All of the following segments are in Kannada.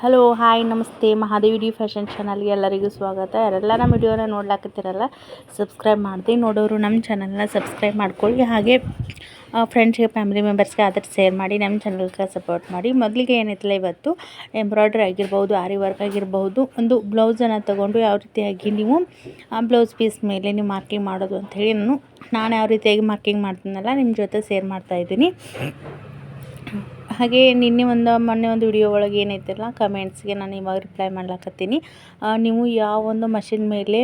ಹಲೋ ಹಾಯ್ ನಮಸ್ತೆ ಮಹಾದೇವಿ ಫ್ಯಾಷನ್ ಚಾನಲ್ಗೆ ಎಲ್ಲರಿಗೂ ಸ್ವಾಗತ. ಯಾರೆಲ್ಲ ನಮ್ಮ ವಿಡಿಯೋನ ನೋಡ್ಲಾಕತ್ತಿರಲ್ಲ ಸಬ್ಸ್ಕ್ರೈಬ್ ಮಾಡ್ತೀವಿ, ನೋಡೋರು ನಮ್ಮ ಚಾನಲ್ನ ಸಬ್ಸ್ಕ್ರೈಬ್ ಮಾಡ್ಕೊಳ್ಳಿ. ಹಾಗೆ ಫ್ರೆಂಡ್ಸ್ಗೆ ಫ್ಯಾಮಿಲಿ ಮೆಂಬರ್ಸ್ಗೆ ಆದಷ್ಟು ಶೇರ್ ಮಾಡಿ, ನಮ್ಮ ಚಾನಲ್ಗೆ ಸಪೋರ್ಟ್ ಮಾಡಿ. ಮೊದಲಿಗೆ ಏನೈತಿಲ್ಲ, ಇವತ್ತು ಎಂಬ್ರಾಯ್ಡ್ರಿ ಆಗಿರ್ಬೋದು, ಆರಿ ವರ್ಕ್ ಆಗಿರ್ಬೋದು, ಒಂದು ಬ್ಲೌಸನ್ನು ತೊಗೊಂಡು ಯಾವ ರೀತಿಯಾಗಿ ನೀವು ಆ ಬ್ಲೌಸ್ ಪೀಸ್ ಮೇಲೆ ನೀವು ಮಾರ್ಕಿಂಗ್ ಮಾಡೋದು ಅಂಥೇಳಿ ನಾನು ಯಾವ ರೀತಿಯಾಗಿ ಮಾರ್ಕಿಂಗ್ ಮಾಡ್ತೀನಲ್ಲ ನಿಮ್ಮ ಜೊತೆ ಶೇರ್ ಮಾಡ್ತಾಯಿದ್ದೀನಿ. ಹಾಗೆ ಮೊನ್ನೆ ಒಂದು ವಿಡಿಯೋ ಒಳಗೆ ಏನೈತಿಲ್ಲ ಕಮೆಂಟ್ಸ್ಗೆ ನಾನು ಇವಾಗ ರಿಪ್ಲೈ ಮಾಡ್ಲಾಕತ್ತೀನಿ. ನೀವು ಯಾವ ಒಂದು ಮಷಿನ್ ಮೇಲೆ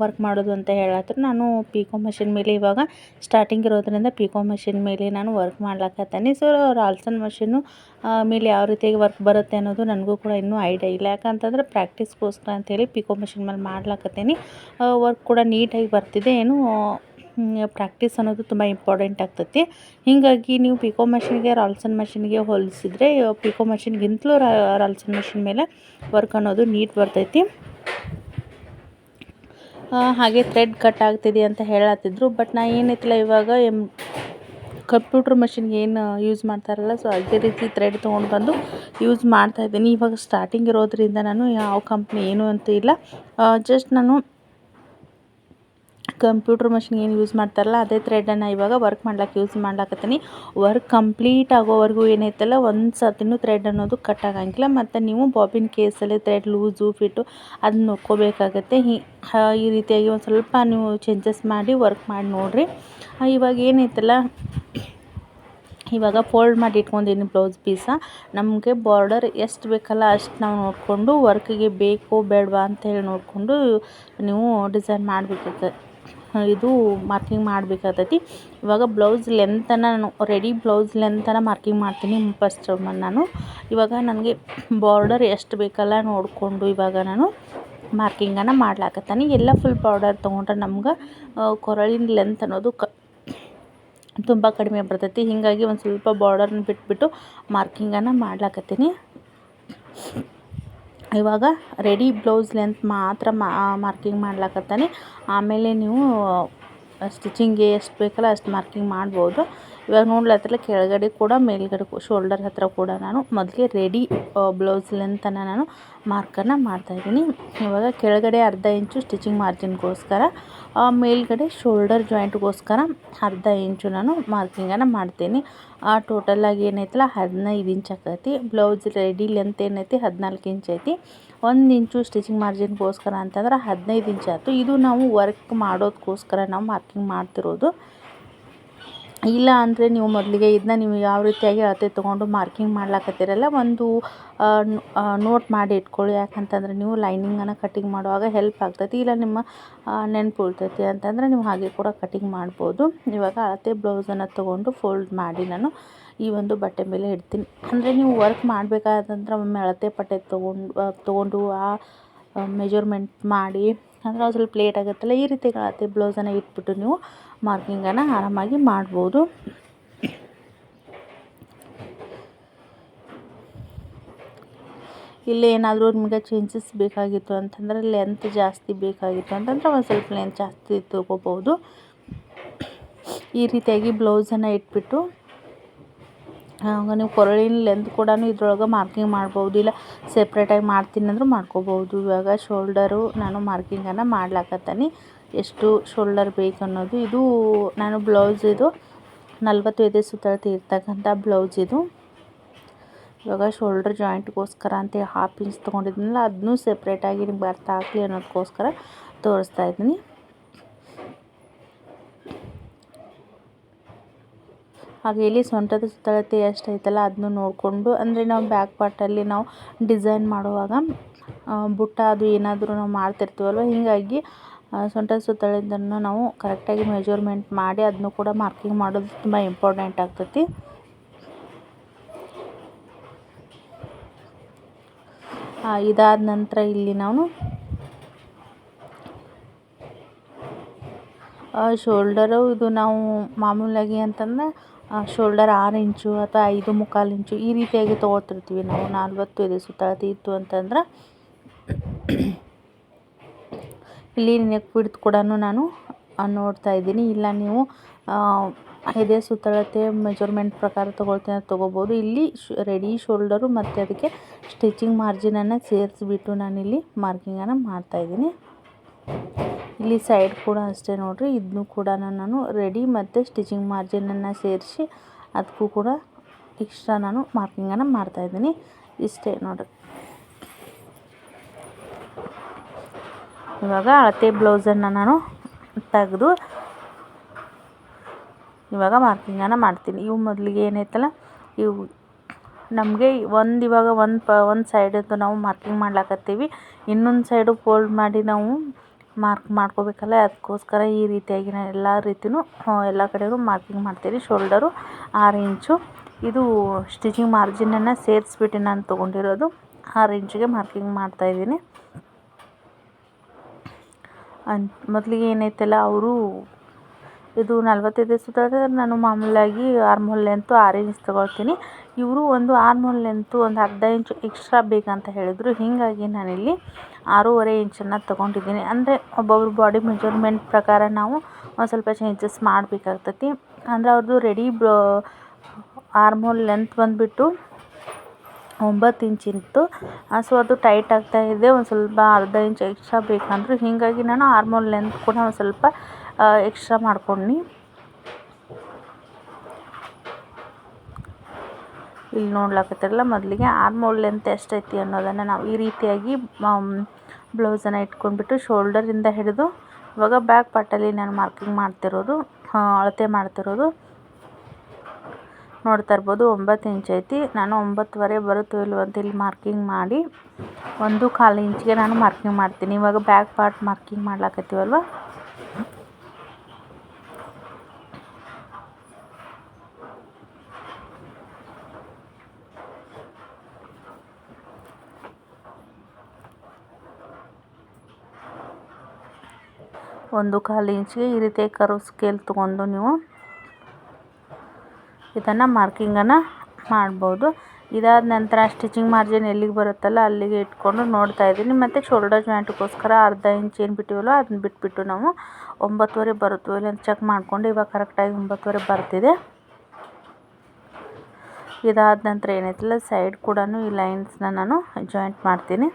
ವರ್ಕ್ ಮಾಡೋದು ಅಂತ ಹೇಳತ್ತರ. ನಾನು ಪಿಕೋ ಮಷಿನ್ ಮೇಲೆ ಇವಾಗ ಸ್ಟಾರ್ಟಿಂಗ್ ಇರೋದ್ರಿಂದ ಪಿಕೋ ಮಷಿನ್ ಮೇಲೆ ನಾನು ವರ್ಕ್ ಮಾಡ್ಲಾಕತ್ತೀನಿ. ಸೊ ರಾಲ್ಸನ್ ಮಷಿನ್ನು ಮೇಲೆ ಯಾವ ರೀತಿಯಾಗಿ ವರ್ಕ್ ಬರುತ್ತೆ ಅನ್ನೋದು ನನಗೂ ಕೂಡ ಇನ್ನೂ ಐಡಿಯಾ ಇಲ್ಲ. ಯಾಕಂತಂದರೆ ಪ್ರಾಕ್ಟೀಸ್ಗೋಸ್ಕರ ಅಂಥೇಳಿ ಪಿಕೋ ಮಷಿನ್ ಮೇಲೆ ಮಾಡ್ಲಾಕತ್ತೀನಿ. ವರ್ಕ್ ಕೂಡ ನೀಟಾಗಿ ಬರ್ತಿದೆ. ಪ್ರಾಕ್ಟೀಸ್ ಅನ್ನೋದು ತುಂಬ ಇಂಪಾರ್ಟೆಂಟ್ ಆಗ್ತೈತಿ. ಹೀಗಾಗಿ ನೀವು ಪಿಕೋ ಮಷಿನ್ಗೆ ರಾಲ್ಸನ್ ಮಷಿನ್ಗೆ ಹೋಲಿಸಿದ್ರೆ ಪಿಕೋ ಮಷಿನ್ಗಿಂತಲೂ ರಾಲ್ಸನ್ ಮಷಿನ್ ಮೇಲೆ ವರ್ಕ್ ಅನ್ನೋದು ನೀಟ್ ಬರ್ತೈತಿ. ಹಾಗೆ ಥ್ರೆಡ್ ಕಟ್ ಆಗ್ತಿದೆ ಅಂತ ಹೇಳತ್ತಿದ್ರು. ಬಟ್ ನಾ ಏನೈತಿಲ್ಲ ಇವಾಗ ಕಂಪ್ಯೂಟರ್ ಮಷಿನ್ಗೆ ಏನು ಯೂಸ್ ಮಾಡ್ತಾರಲ್ಲ, ಸೊ ಅದೇ ರೀತಿ ಥ್ರೆಡ್ ತೊಗೊಂಡು ಬಂದು ಯೂಸ್ ಮಾಡ್ತಾಯಿದ್ದೀನಿ. ಇವಾಗ ಸ್ಟಾರ್ಟಿಂಗ್ ಇರೋದ್ರಿಂದ ನಾನು ಯಾವ ಕಂಪ್ನಿ ಏನು ಅಂತ ಇಲ್ಲ, ಜಸ್ಟ್ ನಾನು ಕಂಪ್ಯೂಟರ್ ಮಷಿನ್ ಏನು ಯೂಸ್ ಮಾಡ್ತಾರಲ್ಲ ಅದೇ ಥ್ರೆಡನ್ನು ಇವಾಗ ವರ್ಕ್ ಮಾಡ್ಲಿಕ್ಕೆ ಯೂಸ್ ಮಾಡ್ಲಾಕತ್ತೀನಿ. ವರ್ಕ್ ಕಂಪ್ಲೀಟ್ ಆಗೋವರೆಗೂ ಏನೈತಲ್ಲ ಒಂದು ಸರ್ತಿನೂ ಥ್ರೆಡ್ ಅನ್ನೋದು ಕಟ್ ಆಗಂಗಿಲ್ಲ. ಮತ್ತು ನೀವು ಬಾಬಿನ್ ಕೇಸಲ್ಲಿ ಥ್ರೆಡ್ ಲೂಸು ಫಿಟ್ಟು ಅದನ್ನ ನೋಡ್ಕೋಬೇಕಾಗತ್ತೆ. ಈ ರೀತಿಯಾಗಿ ಒಂದು ಸ್ವಲ್ಪ ನೀವು ಚೇಂಜಸ್ ಮಾಡಿ ವರ್ಕ್ ಮಾಡಿ ನೋಡಿರಿ. ಇವಾಗ ಏನೈತಲ್ಲ, ಇವಾಗ ಫೋಲ್ಡ್ ಮಾಡಿ ಇಟ್ಕೊಂಡಿದ್ದೀನಿ ಬ್ಲೌಸ್ ಪೀಸ. ನಮಗೆ ಬಾರ್ಡರ್ ಎಷ್ಟು ಬೇಕಲ್ಲ ಅಷ್ಟು ನಾವು ನೋಡಿಕೊಂಡು ವರ್ಕಿಗೆ ಬೇಕೋ ಬೇಡವಾ ಅಂತೇಳಿ ನೋಡಿಕೊಂಡು ನೀವು ಡಿಸೈನ್ ಮಾಡಬೇಕಾಗುತ್ತೆ. ಇದು ಮಾರ್ಕಿಂಗ್ ಮಾಡಬೇಕಾಗ್ತೈತಿ. ಇವಾಗ ಬ್ಲೌಸ್ ಲೆಂತನ್ನು ನಾನು ರೆಡಿ ಬ್ಲೌಸ್ ಲೆಂತನ್ನು ಮಾರ್ಕಿಂಗ್ ಮಾಡ್ತೀನಿ ಫಸ್ಟ್. ನಾನು ಇವಾಗ ನನಗೆ ಬಾರ್ಡರ್ ಎಷ್ಟು ಬೇಕಲ್ಲ ನೋಡಿಕೊಂಡು ಇವಾಗ ನಾನು ಮಾರ್ಕಿಂಗನ್ನು ಮಾಡ್ಲಾಕತ್ತೀನಿ. ಎಲ್ಲ ಫುಲ್ ಬಾರ್ಡರ್ ತೊಗೊಂಡ್ರೆ ನಮ್ಗೆ ಕೊರಳಿನ ಲೆಂತ್ ಅನ್ನೋದು ತುಂಬ ಕಡಿಮೆ ಬರ್ತೈತಿ. ಹೀಗಾಗಿ ಒಂದು ಸ್ವಲ್ಪ ಬಾರ್ಡರ್ನ ಬಿಟ್ಬಿಟ್ಟು ಮಾರ್ಕಿಂಗನ್ನು ಮಾಡ್ಲಾಕತ್ತೀನಿ. ಇವಾಗ ರೆಡಿ ಬ್ಲೌಸ್ ಲೆಂತ್ ಮಾತ್ರ ಮಾರ್ಕಿಂಗ್ ಮಾಡ್ಲಾಕತ್ತೀನಿ. ಆಮೇಲೆ ನೀವು ಸ್ಟಿಚಿಂಗ್ಗೆ ಎಷ್ಟು ಬೇಕಲ್ಲ ಅಷ್ಟು ಮಾರ್ಕಿಂಗ್ ಮಾಡ್ಬೋದು. ಇವಾಗ ನೋಡ್ಲತ್ತಿರಲ್ಲ ಕೆಳಗಡೆ ಕೂಡ ಮೇಲ್ಗಡೆ ಶೋಲ್ಡರ್ ಹತ್ತಿರ ಕೂಡ ನಾನು ಮೊದಲಿಗೆ ರೆಡಿ ಬ್ಲೌಸ್ ಲೆಂತನ್ನು ನಾನು ಮಾರ್ಕನ್ನು ಮಾಡ್ತಾಯಿದ್ದೀನಿ. ಇವಾಗ ಕೆಳಗಡೆ ಅರ್ಧ ಇಂಚು ಸ್ಟಿಚಿಂಗ್ ಮಾರ್ಜಿನ್ಗೋಸ್ಕರ, ಮೇಲ್ಗಡೆ ಶೋಲ್ಡರ್ ಜಾಯಿಂಟ್ಗೋಸ್ಕರ ಅರ್ಧ ಇಂಚು ನಾನು ಮಾರ್ಕಿಂಗನ್ನು ಮಾಡ್ತೀನಿ. ಟೋಟಲಾಗಿ ಏನೈತಲ್ಲ 15 ಇಂಚ್ ಆಗ್ತೈತಿ. ಬ್ಲೌಸ್ ರೆಡಿ ಲೆಂತ್ ಏನೈತಿ 14 ಇಂಚ್ ಐತಿ. 1 ಇಂಚು ಸ್ಟಿಚಿಂಗ್ ಮಾರ್ಜಿನ್ಗೋಸ್ಕರ ಅಂತಂದ್ರೆ 15 ಇಂಚ್ ಆಯಿತು. ಇದು ನಾವು ವರ್ಕ್ ಮಾಡೋದಕ್ಕೋಸ್ಕರ ನಾವು ಮಾರ್ಕಿಂಗ್ ಮಾಡ್ತಿರೋದು. ಇಲ್ಲ ಅಂದರೆ ನೀವು ಮೊದಲಿಗೆ ಇದನ್ನ ನೀವು ಯಾವ ರೀತಿಯಾಗಿ ಅಳತೆ ತೊಗೊಂಡು ಮಾರ್ಕಿಂಗ್ ಮಾಡ್ಲಾಕತ್ತೀರಲ್ಲ ಒಂದು ನೋಟ್ ಮಾಡಿ ಇಟ್ಕೊಳ್ಳಿ. ಯಾಕಂತಂದರೆ ನೀವು ಲೈನಿಂಗನ್ನು ಕಟಿಂಗ್ ಮಾಡುವಾಗ ಹೆಲ್ಪ್ ಆಗ್ತೈತಿ. ಇಲ್ಲ ನಿಮ್ಮ ನೆನಪು ಉಳ್ತೈತಿ ಅಂತಂದರೆ ನೀವು ಹಾಗೆ ಕೂಡ ಕಟಿಂಗ್ ಮಾಡ್ಬೋದು. ಇವಾಗ ಅಳತೆ ಬ್ಲೌಸನ್ನು ತೊಗೊಂಡು ಫೋಲ್ಡ್ ಮಾಡಿ ನಾನು ಈ ಒಂದು ಬಟ್ಟೆ ಮೇಲೆ ಇಡ್ತೀನಿ. ಅಂದರೆ ನೀವು ವರ್ಕ್ ಮಾಡಬೇಕಾದಂದ್ರೆ ಒಮ್ಮೆ ಅಳತೆ ಪಟ್ಟೆ ತೊಗೊಂಡು ಆ ಮೆಜರ್ಮೆಂಟ್ ಮಾಡಿ ಅಂದರೆ ಒಂದು ಸ್ವಲ್ಪ ಲೇಟ್ ಆಗುತ್ತಲ್ಲ, ಈ ರೀತಿ ಅಳತೆ ಬ್ಲೌಸನ್ನು ಇಟ್ಬಿಟ್ಟು ನೀವು ಮಾರ್ಕಿಂಗನ್ನು ಆರಾಮಾಗಿ ಮಾಡ್ಬೋದು. ಇಲ್ಲಿ ಏನಾದರೂ ನಿಮಗೆ ಚೇಂಜಸ್ ಬೇಕಾಗಿತ್ತು ಅಂತಂದರೆ ಲೆಂತ್ ಜಾಸ್ತಿ ಬೇಕಾಗಿತ್ತು ಅಂತಂದರೆ ಒಂದು ಸ್ವಲ್ಪ ಲೆಂತ್ ಜಾಸ್ತಿ ತೊಗೋಬೋದು. ಈ ರೀತಿಯಾಗಿ ಬ್ಲೌಸನ್ನು ಇಟ್ಬಿಟ್ಟು ನೀವು ಕೊರಳಿನ ಲೆಂತ್ ಕೂಡ ಇದ್ರೊಳಗೆ ಮಾರ್ಕಿಂಗ್ ಮಾಡ್ಬೋದು. ಇಲ್ಲ ಸೆಪ್ರೇಟಾಗಿ ಮಾಡ್ತೀನಿ ಅಂದರೂ ಮಾಡ್ಕೋಬೋದು. ಇವಾಗ ಶೋಲ್ಡರು ನಾನು ಮಾರ್ಕಿಂಗನ್ನು ಮಾಡ್ಲಾಕತ್ತೀನಿ. ಎಷ್ಟು ಶೋಲ್ಡರ್ ಬೇಕು ಅನ್ನೋದು. ಇದು ನಾನು ಬ್ಲೌಸ್ ಇದು 45 ಸುತ್ತಳತೆ ಇರ್ತಕ್ಕಂಥ ಬ್ಲೌಸ್ ಇದು. ಇವಾಗ ಶೋಲ್ಡರ್ ಜಾಯಿಂಟ್ಗೋಸ್ಕರ ಅಂತ 1/2 ಇಂಚ್ ತೊಗೊಂಡಿದ್ದೀನಲ್ಲ ಅದನ್ನೂ ಸೆಪ್ರೇಟಾಗಿ ನಿಮ್ಗೆ ಅರ್ಥ ಆಗಲಿ ಅನ್ನೋದಕ್ಕೋಸ್ಕರ ತೋರಿಸ್ತಾ ಇದ್ದೀನಿ. ಹಾಗೆ ಇಲ್ಲಿ ಸೊಂಟದ ಸುತ್ತಳತೆ ಎಷ್ಟೈತಲ್ಲ ಅದನ್ನು ನೋಡಿಕೊಂಡು, ಅಂದರೆ ನಾವು ಬ್ಯಾಕ್ ಪಾರ್ಟಲ್ಲಿ ನಾವು ಡಿಸೈನ್ ಮಾಡುವಾಗ ಬುಟ್ಟ ಅದು ಏನಾದರೂ ನಾವು ಮಾಡ್ತಿರ್ತೀವಲ್ವ, ಹೀಗಾಗಿ ಸೊಂಟದ ಸುತ್ತಳತೆಯನ್ನು ನಾವು ಕರೆಕ್ಟಾಗಿ ಮೆಜರ್ಮೆಂಟ್ ಮಾಡಿ ಅದನ್ನು ಕೂಡ ಮಾರ್ಕಿಂಗ್ ಮಾಡೋದು ತುಂಬ ಇಂಪಾರ್ಟೆಂಟ್ ಆಗ್ತೈತಿ. ಇದಾದ ನಂತರ ಇಲ್ಲಿ ನಾನು ಶೋಲ್ಡರು ಇದು ನಾವು ಮಾಮೂಲಾಗಿ ಅಂತಂದರೆ ಶೋಲ್ಡರ್ 6 ಇಂಚು ಅಥವಾ 5.25 ಇಂಚು ಈ ರೀತಿಯಾಗಿ ತೊಗೊಳ್ತಿರ್ತೀವಿ ನಾವು. 45 ಸುತ್ತಳತೆ ಇತ್ತು ಅಂತಂದ್ರೆ ಇಲ್ಲಿ ನೆಕ್ ವಿಡ್ತ್ ಕೂಡ ನಾನು ನೋಡ್ತಾ ಇದ್ದೀನಿ. ಇಲ್ಲ ನೀವು ಇದೇ ಸುತ್ತಳತೆ ಮೆಜರ್ಮೆಂಟ್ ಪ್ರಕಾರ ತೊಗೊಳ್ತೀನಿ ತೊಗೋಬೋದು. ಇಲ್ಲಿ ರೆಡಿ ಶೋಲ್ಡರು ಮತ್ತು ಅದಕ್ಕೆ ಸ್ಟಿಚಿಂಗ್ ಮಾರ್ಜಿನನ್ನು ಸೇರಿಸ್ಬಿಟ್ಟು ನಾನಿಲ್ಲಿ ಮಾರ್ಕಿಂಗನ್ನು ಮಾಡ್ತಾಯಿದ್ದೀನಿ. ಇಲ್ಲಿ ಸೈಡ್ ಕೂಡ ಅಷ್ಟೇ ನೋಡಿರಿ, ಇದನ್ನು ಕೂಡ ನಾನು ರೆಡಿ ಮತ್ತು ಸ್ಟಿಚಿಂಗ್ ಮಾರ್ಜಿನನ್ನು ಸೇರಿಸಿ ಅದಕ್ಕೂ ಕೂಡ ಎಕ್ಸ್ಟ್ರಾ ನಾನು ಮಾರ್ಕಿಂಗನ್ನು ಮಾಡ್ತಾಯಿದ್ದೀನಿ. ಇಷ್ಟೇ ನೋಡಿರಿ. ಇವಾಗ ಅಳತೆ ಬ್ಲೌಸನ್ನು ನಾನು ತೆಗೆದು ಇವಾಗ ಮಾರ್ಕಿಂಗನ್ನು ಮಾಡ್ತೀನಿ. ಇವು ಮೊದಲಿಗೆ ಏನೈತಲ್ಲ ಇವು ನಮಗೆ ಇವಾಗ ಒಂದು ಸೈಡದ್ದು ನಾವು ಮಾರ್ಕಿಂಗ್ ಮಾಡ್ಲಾಕತ್ತೀವಿ, ಇನ್ನೊಂದು ಸೈಡು ಫೋಲ್ಡ್ ಮಾಡಿ ನಾವು ಮಾರ್ಕ್ ಮಾಡ್ಕೋಬೇಕಲ್ಲ, ಅದಕ್ಕೋಸ್ಕರ ಈ ರೀತಿಯಾಗಿ ನಾನು ಎಲ್ಲ ರೀತಿಯೂ ಎಲ್ಲ ಕಡೆಯೂ ಮಾರ್ಕಿಂಗ್ ಮಾಡ್ತೀನಿ. ಶೋಲ್ಡರು 6 ಇಂಚು, ಇದು ಸ್ಟಿಚಿಂಗ್ ಮಾರ್ಜಿನನ್ನು ಸೇರಿಸ್ಬಿಟ್ಟು ನಾನು ತೊಗೊಂಡಿರೋದು 6 ಇಂಚಿಗೆ ಮಾರ್ಕಿಂಗ್ ಮಾಡ್ತಾಯಿದ್ದೀನಿ. ಮೊದಲಿಗೆ ಏನೈತಲ್ಲ ಅವರು ಇದು 45 ಸುತ್ತಳತೆ, ನಾನು ಮಾಮೂಲಾಗಿ ಆರ್ಮೋಲ್ ಲೆಂತು 6 ಇಂಚ್ ತೊಗೊಳ್ತೀನಿ. ಇವರು ಒಂದು ಆರ್ಮೋಲ್ ಲೆಂತು ಒಂದು ಅರ್ಧ ಇಂಚು ಎಕ್ಸ್ಟ್ರಾ ಬೇಕಂತ ಹೇಳಿದರು. ಹೀಗಾಗಿ ನಾನಿಲ್ಲಿ 6.5 ಇಂಚನ್ನು ತೊಗೊಂಡಿದ್ದೀನಿ. ಅಂದರೆ ಒಬ್ಬೊಬ್ರು ಬಾಡಿ ಮೆಜರ್ಮೆಂಟ್ ಪ್ರಕಾರ ನಾವು ಒಂದು ಸ್ವಲ್ಪ ಚೇಂಜಸ್ ಮಾಡಬೇಕಾಗ್ತೈತಿ. ಅಂದರೆ ಅವ್ರದ್ದು ರೆಡಿ ಆರ್ಮೋಲ್ ಲೆಂತ್ ಬಂದುಬಿಟ್ಟು 9 ಇಂಚಿತ್ತು. ಸೊ ಅದು ಟೈಟ್ ಆಗ್ತಾಯಿದೆ, ಒಂದು ಸ್ವಲ್ಪ ಅರ್ಧ ಇಂಚ್ ಎಕ್ಸ್ಟ್ರಾ ಬೇಕಂದ್ರು. ಹೀಗಾಗಿ ನಾನು ಆರ್ಮೋಲ್ ಲೆಂತ್ ಕೂಡ ಒಂದು ಸ್ವಲ್ಪ ಎಕ್ಸ್ಟ್ರಾ ಮಾಡ್ಕೊಂಡು ಇಲ್ಲಿ ನೋಡ್ಲಾಕತ್ತಿರಲ್ಲ, ಮೊದಲಿಗೆ ಆರ್ಮೋಲ್ ಲೆಂತ್ ಎಷ್ಟೈತಿ ಅನ್ನೋದನ್ನು ನಾವು ಈ ರೀತಿಯಾಗಿ ಬ್ಲೌಸನ್ನು ಇಟ್ಕೊಂಡ್ಬಿಟ್ಟು ಶೋಲ್ಡರಿಂದ ಹಿಡಿದು ಇವಾಗ ಬ್ಯಾಕ್ ಪಾರ್ಟಲ್ಲಿ ನಾನು ಮಾರ್ಕಿಂಗ್ ಮಾಡ್ತಿರೋದು, ಅಳತೆ ಮಾಡ್ತಿರೋದು ನೋಡ್ತಾ ಇರ್ಬೋದು. 9 ಇಂಚ್ ಐತಿ. ನಾನು 9.5 ಬರುತ್ತೋ ಇಲ್ವೋ ಅಂತ ಇಲ್ಲಿ ಮಾರ್ಕಿಂಗ್ ಮಾಡಿ 1/4 ಇಂಚಿಗೆ ನಾನು ಮಾರ್ಕಿಂಗ್ ಮಾಡ್ತೀನಿ. ಇವಾಗ ಬ್ಯಾಕ್ ಪಾರ್ಟ್ ಮಾರ್ಕಿಂಗ್ ಮಾಡ್ಲಾಕತ್ತೀವಲ್ವ, ಒಂದು 1/4 ಇಂಚಿಗೆ ಈ ರೀತಿ ಕರ್ವ್ ಸ್ಕೇಲ್ ತೊಗೊಂಡು ನೀವು ಇದನ್ನು ಮಾರ್ಕಿಂಗನ್ನು ಮಾಡ್ಬೋದು. ಇದಾದ ನಂತರ ಸ್ಟಿಚಿಂಗ್ ಮಾರ್ಜಿನ್ ಎಲ್ಲಿಗೆ ಬರುತ್ತಲ್ಲ ಅಲ್ಲಿಗೆ ಇಟ್ಕೊಂಡು ನೋಡ್ತಾ ಇದ್ದೀನಿ. ಮತ್ತು ಶೋಲ್ಡರ್ ಜಾಯಿಂಟ್ಗೋಸ್ಕರ ಅರ್ಧ ಇಂಚ್ ಏನು ಬಿಟ್ಟಿವಲ್ಲ ಅದನ್ನ ಬಿಟ್ಬಿಟ್ಟು ನಾವು 9.5 ಬರುತ್ತೋ ಇಲ್ಲ ಅಂತ ಚೆಕ್ ಮಾಡಿಕೊಂಡು ಇವಾಗ ಕರೆಕ್ಟಾಗಿ 9.5 ಬರ್ತಿದೆ. ಇದಾದ ನಂತರ ಏನೈತಲ್ಲ ಸೈಡ್ ಕೂಡ ಈ ಲೈನ್ಸ್ನ ನಾನು ಜಾಯಿಂಟ್ ಮಾಡ್ತೀನಿ.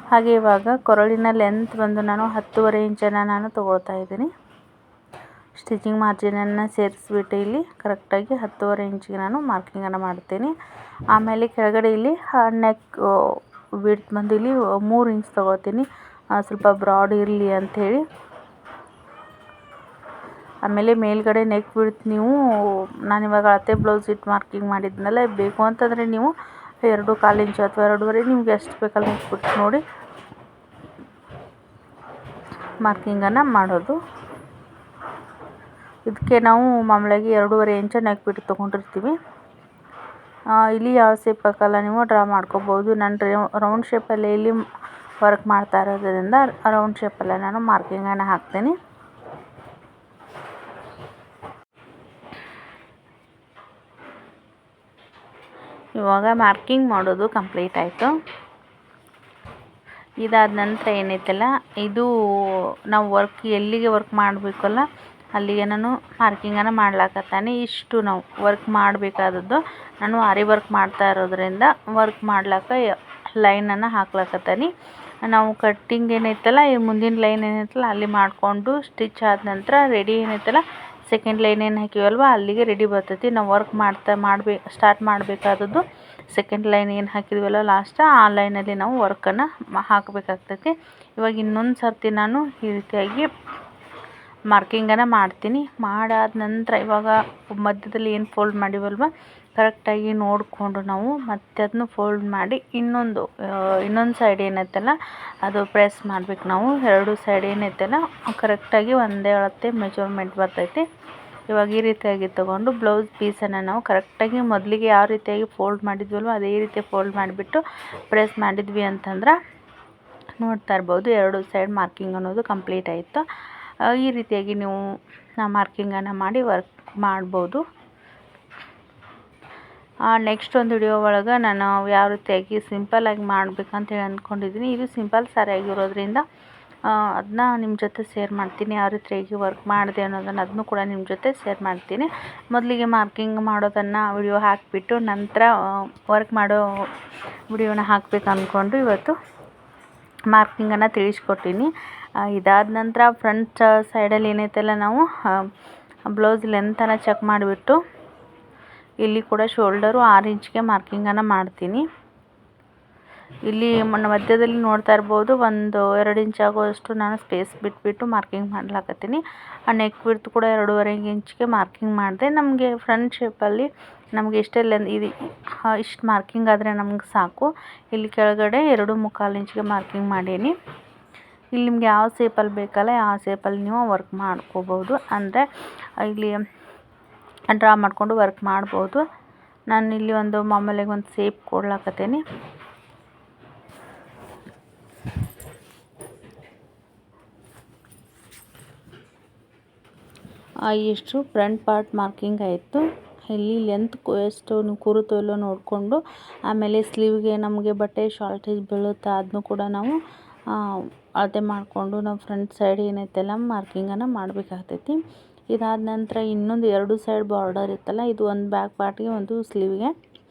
ಹಾಗೆ ಇವಾಗ ಕೊರಳಿನ ಲೆಂತ್ ಬಂದು ನಾನು 10.5 ಇಂಚನ್ನು ನಾನು ತೊಗೊಳ್ತಾ ಇದ್ದೀನಿ. ಸ್ಟಿಚಿಂಗ್ ಮಾರ್ಜಿನನ್ನು ಸೇರಿಸ್ಬಿಟ್ಟು ಇಲ್ಲಿ ಕರೆಕ್ಟಾಗಿ 10.5 ಇಂಚಿಗೆ ನಾನು ಮಾರ್ಕಿಂಗನ್ನು ಮಾಡ್ತೀನಿ. ಆಮೇಲೆ ಕೆಳಗಡೆ ಇಲ್ಲಿ ನೆಕ್ ವಿಡ್ತ್ ಬಂದು ಇಲ್ಲಿ 3 ಇಂಚ್ ತೊಗೊಳ್ತೀನಿ, ಸ್ವಲ್ಪ ಬ್ರಾಡ್ ಇರಲಿ ಅಂಥೇಳಿ. ಆಮೇಲೆ ಮೇಲ್ಗಡೆ ನೆಕ್ ವಿಡ್ತ್ ನೀವು ನಾನಿವಾಗ ಅಳತೆ ಬ್ಲೌಸ್ ಇಟ್ಟು ಮಾರ್ಕಿಂಗ್ ಮಾಡಿದ್ನಲ್ಲ, ಬೇಕು ಅಂತಂದರೆ ನೀವು 2.25 ಇಂಚು ಅಥವಾ 2.5 ನಿಮ್ಗೆ ಎಷ್ಟು ಬೇಕಲ್ಲ ನೆಕ್ ನೋಡಿ ಮಾರ್ಕಿಂಗನ್ನು ಮಾಡೋದು. ಇದಕ್ಕೆ ನಾವು ಮಾಮೂಲಾಗಿ 2.5 ಇಂಚು ನೆಕ್ ಬಿಟ್ಟು ತೊಗೊಂಡಿರ್ತೀವಿ. ಇಲ್ಲಿ ಯಾವ ಶೇಪ್ ಬೇಕಲ್ಲ ನೀವು ಡ್ರಾ ಮಾಡ್ಕೋಬೋದು. ನಾನು ರೌಂಡ್ ಶೇಪಲ್ಲಿ ಇಲ್ಲಿ ವರ್ಕ್ ಮಾಡ್ತಾ ಇರೋದ್ರಿಂದ ರೌಂಡ್ ಶೇಪಲ್ಲೇ ನಾನು ಮಾರ್ಕಿಂಗನ್ನು ಹಾಕ್ತೀನಿ. ಇವಾಗ ಮಾರ್ಕಿಂಗ್ ಮಾಡೋದು ಕಂಪ್ಲೀಟ್ ಆಯಿತು. ಇದಾದ ನಂತರ ಏನೈತಲ್ಲ ಇದು ನಾವು ಎಲ್ಲಿಗೆ ವರ್ಕ್ ಮಾಡಬೇಕಲ್ಲ ಅಲ್ಲಿಗೆ ನಾನು ಮಾರ್ಕಿಂಗನ್ನು ಮಾಡ್ಲಾಕತ್ತಾನೆ. ಇಷ್ಟು ನಾವು ವರ್ಕ್ ಮಾಡಬೇಕಾದದ್ದು ನಾನು ಆರಿ ವರ್ಕ್ ಮಾಡ್ತಾ ಇರೋದ್ರಿಂದ ವರ್ಕ್ ಮಾಡ್ಲಾಕ ಲೈನನ್ನು ಹಾಕ್ಲಾಕತ್ತಾನೆ. ನಾವು ಕಟ್ಟಿಂಗ್ ಏನೈತಲ್ಲ ಈ ಮುಂದಿನ ಲೈನ್ ಏನೈತಲ್ಲ ಅಲ್ಲಿ ಮಾಡಿಕೊಂಡು ಸ್ಟಿಚ್ ಆದ ನಂತರ ರೆಡಿ ಏನೈತಲ್ಲ ಸೆಕೆಂಡ್ ಲೈನ್ ಏನು ಹಾಕಿವಲ್ವ ಅಲ್ಲಿಗೆ ರೆಡಿ ಬರ್ತೈತಿ. ನಾವು ವರ್ಕ್ ಸ್ಟಾರ್ಟ್ ಮಾಡಬೇಕಾದದ್ದು ಸೆಕೆಂಡ್ ಲೈನ್ ಏನು ಹಾಕಿದ್ವಲ್ಲ ಲಾಸ್ಟ್ ಆ ಲೈನಲ್ಲಿ ನಾವು ವರ್ಕನ್ನು ಹಾಕಬೇಕಾಗ್ತೈತಿ. ಇವಾಗ ಇನ್ನೊಂದು ಸರ್ತಿ ನಾನು ಈ ರೀತಿಯಾಗಿ ಮಾರ್ಕಿಂಗನ್ನು ಮಾಡ್ತೀನಿ. ಮಾಡಾದ ನಂತರ ಇವಾಗ ಮಧ್ಯದಲ್ಲಿ ಏನು ಫೋಲ್ಡ್ ಮಾಡಿವಲ್ವ ಕರೆಕ್ಟಾಗಿ ನೋಡಿಕೊಂಡು ನಾವು ಮತ್ತೆ ಅದನ್ನು ಫೋಲ್ಡ್ ಮಾಡಿ ಇನ್ನೊಂದು ಸೈಡ್ ಏನೈತಲ್ಲ ಅದು ಪ್ರೆಸ್ ಮಾಡ್ಬೇಕು. ನಾವು ಎರಡು ಸೈಡ್ ಏನೈತಲ್ಲ ಕರೆಕ್ಟಾಗಿ ಒಂದೇ ಅಳತೆ ಮೆಜರ್ಮೆಂಟ್ ಬರ್ತೈತಿ. ಇವಾಗ ಈ ರೀತಿಯಾಗಿ ತೊಗೊಂಡು ಬ್ಲೌಸ್ ಪೀಸನ್ನು ನಾವು ಕರೆಕ್ಟಾಗಿ ಮೊದಲಿಗೆ ಯಾವ ರೀತಿಯಾಗಿ ಫೋಲ್ಡ್ ಮಾಡಿದ್ವಲ್ವ ಅದೇ ರೀತಿ ಫೋಲ್ಡ್ ಮಾಡಿಬಿಟ್ಟು ಪ್ರೆಸ್ ಮಾಡಿದ್ವಿ ಅಂತಂದ್ರೆ ನೋಡ್ತಾ ಇರ್ಬೋದು ಎರಡು ಸೈಡ್ ಮಾರ್ಕಿಂಗ್ ಅನ್ನೋದು ಕಂಪ್ಲೀಟ್ ಆಯಿತು. ಈ ರೀತಿಯಾಗಿ ನೀವು ಮಾರ್ಕಿಂಗನ್ನು ಮಾಡಿ ವರ್ಕ್ ಮಾಡ್ಬೋದು. ನೆಕ್ಸ್ಟ್ ಒಂದು ವಿಡಿಯೋ ಒಳಗೆ ನಾನು ಯಾವ ರೀತಿಯಾಗಿ ಸಿಂಪಲ್ಲಾಗಿ ಮಾಡ್ಬೇಕಂತೇಳಿ ಅಂದ್ಕೊಂಡಿದ್ದೀನಿ. ಇದು ಸಿಂಪಲ್ ಸಾರಿಯಾಗಿರೋದ್ರಿಂದ ಅದನ್ನ ನಿಮ್ಮ ಜೊತೆ ಶೇರ್ ಮಾಡ್ತೀನಿ. ಯಾವ ರೀತಿಯಾಗಿ ವರ್ಕ್ ಮಾಡಿದೆ ಅನ್ನೋದನ್ನು ಅದನ್ನು ಕೂಡ ನಿಮ್ಮ ಜೊತೆ ಶೇರ್ ಮಾಡ್ತೀನಿ. ಮೊದಲಿಗೆ ಮಾರ್ಕಿಂಗ್ ಮಾಡೋದನ್ನು ವಿಡಿಯೋ ಹಾಕಿಬಿಟ್ಟು ನಂತರ ವರ್ಕ್ ಮಾಡೋ ವಿಡಿಯೋನ ಹಾಕಬೇಕು ಅಂದ್ಕೊಂಡು ಇವತ್ತು ಮಾರ್ಕಿಂಗನ್ನು ತಿಳಿಸ್ಕೊಟ್ಟಿನಿ. ಇದಾದ ನಂತರ ಫ್ರಂಟ್ ಸೈಡಲ್ಲಿ ಏನೈತಲ್ಲ ನಾವು ಬ್ಲೌಸ್ ಲೆಂತನ್ನು ಚೆಕ್ ಮಾಡಿಬಿಟ್ಟು ಇಲ್ಲಿ ಕೂಡ ಶೋಲ್ಡರು 6 ಇಂಚ್ಗೆ ಮಾರ್ಕಿಂಗನ್ನು ಮಾಡ್ತೀನಿ. ಇಲ್ಲಿ ಮಧ್ಯದಲ್ಲಿ ನೋಡ್ತಾ ಇರ್ಬೋದು, 1-2 ಇಂಚ್ ಆಗೋಷ್ಟು ನಾನು ಸ್ಪೇಸ್ ಬಿಟ್ಬಿಟ್ಟು ಮಾರ್ಕಿಂಗ್ ಮಾಡ್ಲಾಕತ್ತೀನಿ. ಆ ನೆಕ್ ವಿಡ್ತ್ ಕೂಡ 2.5 ಇಂಚ್ಗೆ ಮಾರ್ಕಿಂಗ್ ಮಾಡಿದೆ. ನಮಗೆ ಫ್ರಂಟ್ ಶೇಪಲ್ಲಿ ನಮಗೆ ಇಷ್ಟೇ ಇಷ್ಟು ಮಾರ್ಕಿಂಗ್ ಆದರೆ ನಮ್ಗೆ ಸಾಕು. ಇಲ್ಲಿ ಕೆಳಗಡೆ 2.25 ಇಂಚ್ಗೆ ಮಾರ್ಕಿಂಗ್ ಮಾಡೀನಿ. ಇಲ್ಲಿ ನಿಮ್ಗೆ ಯಾವ ಶೇಪಲ್ಲಿ ಬೇಕಲ್ಲ ಯಾವ ಶೇಪಲ್ಲಿ ನೀವು ವರ್ಕ್ ಮಾಡ್ಕೋಬೋದು, ಅಂದರೆ ಇಲ್ಲಿ ಡ್ರಾ ಮಾಡಿಕೊಂಡು ವರ್ಕ್ ಮಾಡ್ಬೋದು. ನಾನು ಇಲ್ಲಿ ಒಂದು ಮಾಮೂಲಿಗೆ ಒಂದು ಶೇಪ್ ಕೊಡ್ಲಾಕತ್ತೀನಿ. ಎಷ್ಟು ಫ್ರಂಟ್ ಪಾರ್ಟ್ ಮಾರ್ಕಿಂಗ್ ಆಯಿತು. ಇಲ್ಲಿ ಲೆಂತ್ ಎಷ್ಟು ಕೂರುತ್ತೋ ಇಲ್ಲೋ ನೋಡಿಕೊಂಡು ಆಮೇಲೆ ಸ್ಲೀವ್ಗೆ ನಮಗೆ ಬಟ್ಟೆ ಶಾರ್ಟೇಜ್ ಬೀಳುತ್ತಾ ಅದನ್ನು ಕೂಡ ನಾವು ಅಳತೆ ಮಾಡಿಕೊಂಡು ನಾವು ಫ್ರಂಟ್ ಸೈಡ್ ಏನೈತೆಲ್ಲ ಮಾರ್ಕಿಂಗನ್ನು ಮಾಡಬೇಕಾಗ್ತೈತಿ. ಇದಾದ ನಂತರ ಇನ್ನೊಂದು 2 ಸೈಡ್ ಬಾರ್ಡರ್ ಇತ್ತಲ್ಲ, ಇದು ಒಂದು ಬ್ಯಾಕ್ ಪಾರ್ಟ್ಗೆ ಒಂದು ಸ್ಲೀವ್ಗೆ.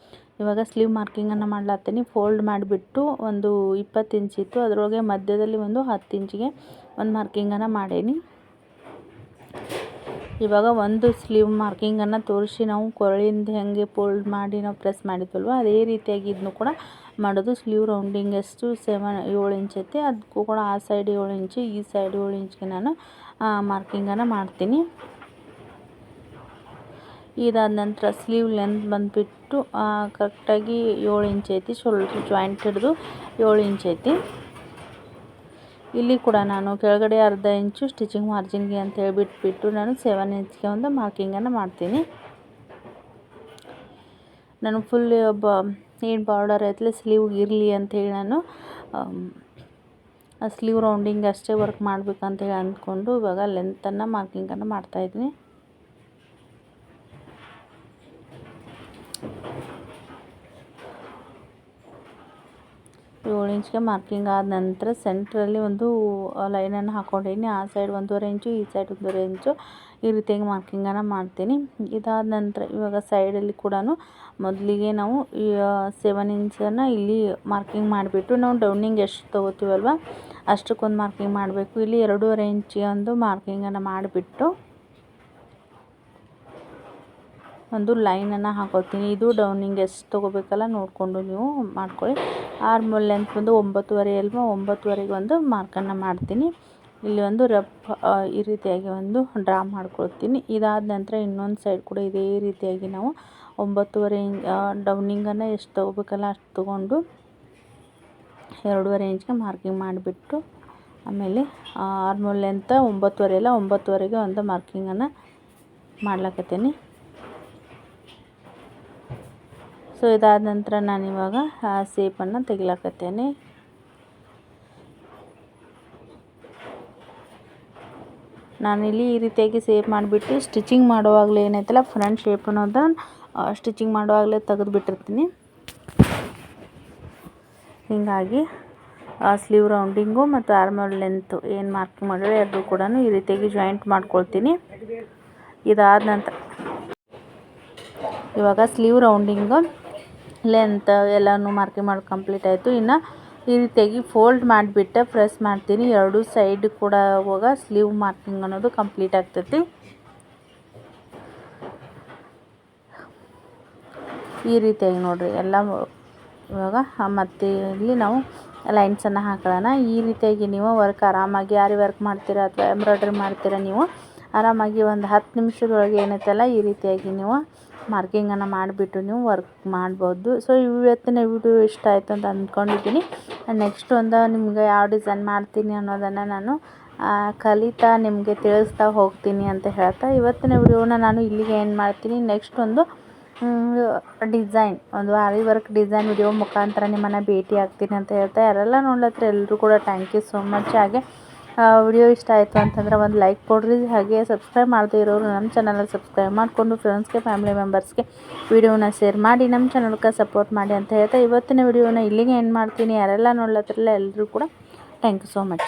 ಇವಾಗ ಸ್ಲೀವ್ ಮಾರ್ಕಿಂಗನ್ನು ಮಾಡ್ಲಾತೀನಿ. ಫೋಲ್ಡ್ ಮಾಡಿಬಿಟ್ಟು ಒಂದು 20 ಇಂಚ್ ಇತ್ತು, ಅದರೊಳಗೆ ಮಧ್ಯದಲ್ಲಿ ಒಂದು 10 ಇಂಚಿಗೆ ಒಂದು ಮಾರ್ಕಿಂಗನ್ನು ಮಾಡೀನಿ. ಇವಾಗ ಒಂದು ಸ್ಲೀವ್ ಮಾರ್ಕಿಂಗನ್ನು ತೋರಿಸಿ ನಾವು ಕೊರಳಿಂದ ಹೆಂಗೆ ಫೋಲ್ಡ್ ಮಾಡಿ ನಾವು ಪ್ರೆಸ್ ಮಾಡಿದ್ವಲ್ವ ಅದೇ ರೀತಿಯಾಗಿ ಇದನ್ನು ಕೂಡ ಮಾಡೋದು. ಸ್ಲೀವ್ ರೌಂಡಿಂಗ್ ಎಷ್ಟು 7 ಇಂಚ್ ಐತಿ, ಅದಕ್ಕೂ ಕೂಡ ಆ ಸೈಡ್ 7 ಇಂಚು ಈ ಸೈಡ್ 7 ಇಂಚ್ಗೆ ನಾನು ಮಾರ್ಕಿಂಗನ್ನು ಮಾಡ್ತೀನಿ. ಇದಾದ ನಂತರ ಸ್ಲೀವ್ ಲೆಂತ್ ಬಂದುಬಿಟ್ಟು ಕರೆಕ್ಟಾಗಿ 7 ಇಂಚ್ ಐತಿ. ಶೋಲ್ಡ್ರ್ ಜಾಯಿಂಟ್ ಹಿಡಿದು 7 ಇಂಚ್ ಐತಿ. ಇಲ್ಲಿ ಕೂಡ ನಾನು ಕೆಳಗಡೆ 1/2 ಇಂಚು ಸ್ಟಿಚಿಂಗ್ ಮಾರ್ಜಿನ್ಗೆ ಅಂತ ಹೇಳಿಬಿಟ್ಟು ನಾನು 7 ಇಂಚ್ಗೆ ಒಂದು ಮಾರ್ಕಿಂಗನ್ನು ಮಾಡ್ತೀನಿ. ನಾನು ಫುಲ್ ಏನು ಬಾರ್ಡರ್ ಐತಲ್ಲ ಸ್ಲೀವ್ಗೆ ಇರಲಿ ಅಂಥೇಳಿ ನಾನು ಸ್ಲೀವ್ ರೌಂಡಿಂಗ್ ಅಷ್ಟೇ ವರ್ಕ್ ಮಾಡಬೇಕಂತೇಳಿ ಅಂದ್ಕೊಂಡು ಇವಾಗ ಲೆಂತನ್ನು ಮಾರ್ಕಿಂಗನ್ನು ಮಾಡ್ತಾಯಿದ್ದೀನಿ. ಏಳು ಇಂಚ್ಗೆ ಮಾರ್ಕಿಂಗ್ ಆದ ನಂತರ ಸೆಂಟ್ರಲ್ಲಿ ಒಂದು ಲೈನನ್ನು ಹಾಕ್ಕೊಂಡೀನಿ. ಆ ಸೈಡ್ 1.5 ಇಂಚು ಈ ಸೈಡ್ 1.5 ಇಂಚು ಈ ರೀತಿಯಾಗಿ ಮಾರ್ಕಿಂಗನ್ನು ಮಾಡ್ತೀನಿ. ಇದಾದ ನಂತರ ಇವಾಗ ಸೈಡಲ್ಲಿ ಕೂಡ ಮೊದಲಿಗೆ ನಾವು 7 ಇಂಚನ್ನು ಇಲ್ಲಿ ಮಾರ್ಕಿಂಗ್ ಮಾಡಿಬಿಟ್ಟು ನಾವು ಡೌನಿಂಗ್ ಎಷ್ಟು ತೊಗೋತೀವಲ್ವ ಅಷ್ಟಕ್ಕೊಂದು ಮಾರ್ಕಿಂಗ್ ಮಾಡಬೇಕು. ಇಲ್ಲಿ 2.5 ಇಂಚಿಗೆ ಒಂದು ಮಾರ್ಕಿಂಗನ್ನು ಮಾಡಿಬಿಟ್ಟು ಒಂದು ಲೈನನ್ನು ಹಾಕೋತೀನಿ. ಇದು ಡೌನಿಂಗ್ ಎಷ್ಟು ತೊಗೋಬೇಕಲ್ಲ ನೋಡಿಕೊಂಡು ನೀವು ಮಾಡ್ಕೊಳ್ಳಿ. ಆರ್ಮ್ ಲೆಂತ್ ಬಂದು 9.5 ಅಲ್ವಾ, 9.5ಗೆ ಒಂದು ಮಾರ್ಕನ್ನು ಮಾಡ್ತೀನಿ. ಇಲ್ಲಿ ಒಂದು ರಫ್ ಈ ರೀತಿಯಾಗಿ ಒಂದು ಡ್ರಾ ಮಾಡ್ಕೊಳ್ತೀನಿ. ಇದಾದ ನಂತರ ಇನ್ನೊಂದು ಸೈಡ್ ಕೂಡ ಇದೇ ರೀತಿಯಾಗಿ ನಾವು 9.5 ಡೌನಿಂಗನ್ನು ಎಷ್ಟು ತೊಗೋಬೇಕಲ್ಲ ಅಷ್ಟು ತೊಗೊಂಡು 2.5 ಇಂಚ್ಗೆ ಮಾರ್ಕಿಂಗ್ ಮಾಡಿಬಿಟ್ಟು ಆಮೇಲೆ ಆರ್ಮ್ ಲೆಂತ್ 9.5 ಅಲ್ಲ 9.5ಗೆ ಒಂದು ಮಾರ್ಕಿಂಗನ್ನು ಮಾಡ್ಲಾಕತ್ತೀನಿ. ಸೊ ಇದಾದ ನಂತರ ನಾನಿವಾಗ ಶೇಪನ್ನು ತೆಗಿಲಾಕತ್ತೇನೆ. ನಾನಿಲ್ಲಿ ಈ ರೀತಿಯಾಗಿ ಶೇಪ್ ಮಾಡಿಬಿಟ್ಟು ಸ್ಟಿಚಿಂಗ್ ಮಾಡುವಾಗಲೇ ಏನೈತಲ್ಲ ಫ್ರಂಟ್ ಶೇಪ್ ಅನ್ನೋದನ್ನು ಸ್ಟಿಚಿಂಗ್ ಮಾಡುವಾಗಲೇ ತೆಗೆದುಬಿಟ್ಟಿರ್ತೀನಿ. ಹೀಗಾಗಿ ಸ್ಲೀವ್ ರೌಂಡಿಂಗು ಮತ್ತು ಆರ್ಮ್ ಲೆಂತು ಏನು ಮಾರ್ಕಿಂಗ್ ಮಾಡಿದ್ರೆ ಅದು ಕೂಡ ಈ ರೀತಿಯಾಗಿ ಜಾಯಿಂಟ್ ಮಾಡ್ಕೊಳ್ತೀನಿ. ಇದಾದ ನಂತರ ಇವಾಗ ಸ್ಲೀವ್ ರೌಂಡಿಂಗು ಲೆಂತ್ ಎಲ್ಲನೂ ಮಾರ್ಕಿಂಗ್ ಮಾಡಿ ಕಂಪ್ಲೀಟ್ ಆಯಿತು. ಇನ್ನು ಈ ರೀತಿಯಾಗಿ ಫೋಲ್ಡ್ ಮಾಡಿಬಿಟ್ಟು ಪ್ರೆಸ್ ಮಾಡ್ತೀನಿ. 2 ಸೈಡ್ ಕೂಡ ಹೋಗ ಸ್ಲೀವ್ ಮಾರ್ಕಿಂಗ್ ಅನ್ನೋದು ಕಂಪ್ಲೀಟ್ ಆಗ್ತೈತಿ. ಈ ರೀತಿಯಾಗಿ ನೋಡಿರಿ ಎಲ್ಲ. ಇವಾಗ ಮತ್ತು ಇಲ್ಲಿ ನಾವು ಲೈನ್ಸನ್ನು ಹಾಕೊಳ್ಳೋಣ. ಈ ರೀತಿಯಾಗಿ ನೀವು ವರ್ಕ್ ಆರಾಮಾಗಿ ಯಾರು ವರ್ಕ್ ಮಾಡ್ತೀರಾ ಅಥವಾ ಎಂಬ್ರಾಯ್ಡ್ರಿ ಮಾಡ್ತೀರಾ ನೀವು ಆರಾಮಾಗಿ ಒಂದು 10 ನಿಮಿಷದೊಳಗೆ ಏನೈತಲ್ಲ ಈ ರೀತಿಯಾಗಿ ನೀವು ಮಾರ್ಕಿಂಗನ್ನು ಮಾಡಿಬಿಟ್ಟು ನೀವು ವರ್ಕ್ ಮಾಡ್ಬೋದು. ಸೊ ಇವತ್ತಿನ ವಿಡಿಯೋ ಇಷ್ಟ ಆಯಿತು ಅಂತ ಅಂದ್ಕೊಂಡಿದ್ದೀನಿ. ನೆಕ್ಸ್ಟ್ ಒಂದು ನಿಮ್ಗೆ ಯಾವ ಡಿಸೈನ್ ಮಾಡ್ತೀನಿ ಅನ್ನೋದನ್ನು ನಾನು ಕಲಿತಾ ನಿಮಗೆ ತಿಳಿಸ್ತಾ ಹೋಗ್ತೀನಿ ಅಂತ ಹೇಳ್ತಾ ಇವತ್ತಿನ ವಿಡಿಯೋನ ನಾನು ಇಲ್ಲಿಗೆ ಏನು ಮಾಡ್ತೀನಿ. ನೆಕ್ಸ್ಟ್ ಒಂದು ಡಿಸೈನ್ ಒಂದು ಆರಿ ವರ್ಕ್ ಡಿಸೈನ್ ವಿಡಿಯೋ ಮುಖಾಂತರ ನಿಮ್ಮನ್ನು ಭೇಟಿ ಆಗ್ತೀನಿ ಅಂತ ಹೇಳ್ತಾ ಯಾರೆಲ್ಲ ನೋಡ್ಲತ್ರ ಎಲ್ಲರೂ ಕೂಡ ಥ್ಯಾಂಕ್ ಯು ಸೋ ಮಚ್. ಹಾಗೆ ವಿಡಿಯೋ ಇಷ್ಟ ಆಯಿತು ಅಂತಂದರೆ ಒಂದು ಲೈಕ್ ಕೊಡ್ರಿ. ಹಾಗೆ ಸಬ್ಸ್ಕ್ರೈಬ್ ಮಾಡದೇ ಇರೋರು ನಮ್ಮ ಚಾನಲ್ ಸಬ್ಸ್ಕ್ರೈಬ್ ಮಾಡಿಕೊಂಡು ಫ್ರೆಂಡ್ಸ್ಗೆ ಫ್ಯಾಮಿಲಿ ಮೆಂಬರ್ಸ್ಗೆ ವಿಡಿಯೋನ ಶೇರ್ ಮಾಡಿ ನಮ್ಮ ಚಾನಲ್ಗೆ ಸಪೋರ್ಟ್ ಮಾಡಿ ಅಂತ ಹೇಳ್ತಾ ಇವತ್ತಿನ ವಿಡಿಯೋನ ಇಲ್ಲಿಗೆ ಎಂಡ್ ಮಾಡ್ತೀನಿ. ಯಾರೆಲ್ಲ ನೋಡ್ಲತ್ತಿರಲ್ಲ ಎಲ್ಲರೂ ಕೂಡ ಥ್ಯಾಂಕ್ ಯು ಸೋ ಮಚ್.